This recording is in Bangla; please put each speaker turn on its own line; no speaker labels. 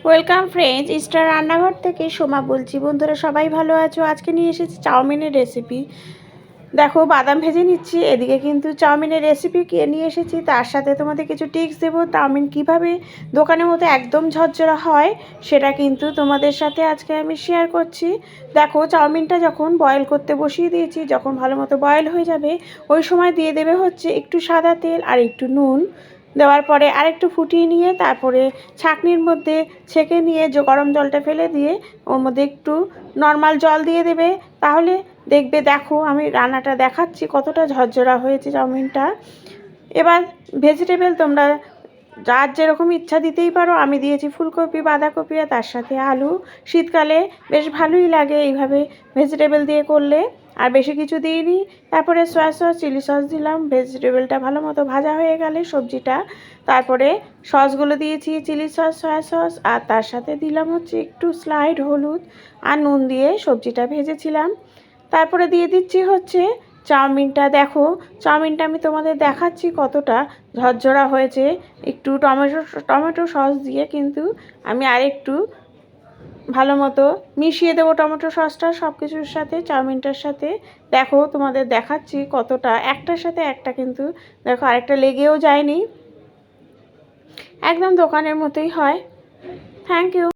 ওয়েলকাম ফ্রেন্ডস, স্টার রান্নাঘর থেকে সোমা বলছি। বন্ধুরা সবাই ভালো আছো? আজকে নিয়ে এসেছি চাউমিনের রেসিপি। দেখো, বাদাম ভেজে নিচ্ছি। এদিকে কিন্তু চাউমিনের রেসিপি নিয়ে এসেছি, তার সাথে তোমাদের কিছু টিপস দেবো। চাউমিন কীভাবে দোকানের মতো একদম ঝরঝরা হয় সেটা কিন্তু তোমাদের সাথে আজকে আমি শেয়ার করছি। দেখো, চাউমিনটা যখন বয়েল করতে বসিয়ে দিয়েছি, যখন ভালো মতো বয়েল হয়ে যাবে ওই সময় দিয়ে দেবে হচ্ছে একটু সাদা তেল আর একটু নুন। দেওয়ার পরে আরেকটু ফুটিয়ে নিয়ে তারপরে ছাঁকনির মধ্যে ছেঁকে নিয়ে যে গরম জলটা ফেলে দিয়ে ওর মধ্যে একটু নর্মাল জল দিয়ে দেবে। তাহলে দেখবে, দেখো আমি রান্নাটা দেখাচ্ছি কতটা ঝরঝরা হয়েছে চাউমিনটা। এবার ভেজিটেবল তোমরা যার যেরকম ইচ্ছা দিতেই পারো। আমি দিয়েছি ফুলকপি, বাঁধাকপি আর তার সাথে আলু। শীতকালে বেশ ভালোই লাগে এইভাবে ভেজিটেবল দিয়ে করলে। আর বেশি কিছু দিইনি। তারপরে সয়া সস, চিলি সস দিলাম। ভেজিটেবলটা ভালো মতো ভাজা হয়ে গেলে সবজিটা, তারপরে সসগুলো দিয়েছি, চিলি সস, সয়া সস, আর তার সাথে দিলাম হচ্ছে একটু স্লাইড হলুদ আর নুন দিয়ে সবজিটা ভেজেছিলাম। তারপরে দিয়ে দিচ্ছি হচ্ছে চাউমিনটা। দেখো, চাউমিনটা আমি তোমাদের দেখাচ্ছি কতটা ঝরঝরা হয়েছে। একটু টমেটো সস দিয়ে কিন্তু আমি আরেকটু ভালো মতো মিশিয়ে দেবো টমেটো সসটা সব কিছুর সাথে, চাউমিনটার সাথে। দেখো, তোমাদের দেখাচ্ছি কতটা একটার সাথে একটা কিন্তু দেখো আরেকটা লেগেও যায়নি, একদম দোকানের মতোই হয়। Thank you.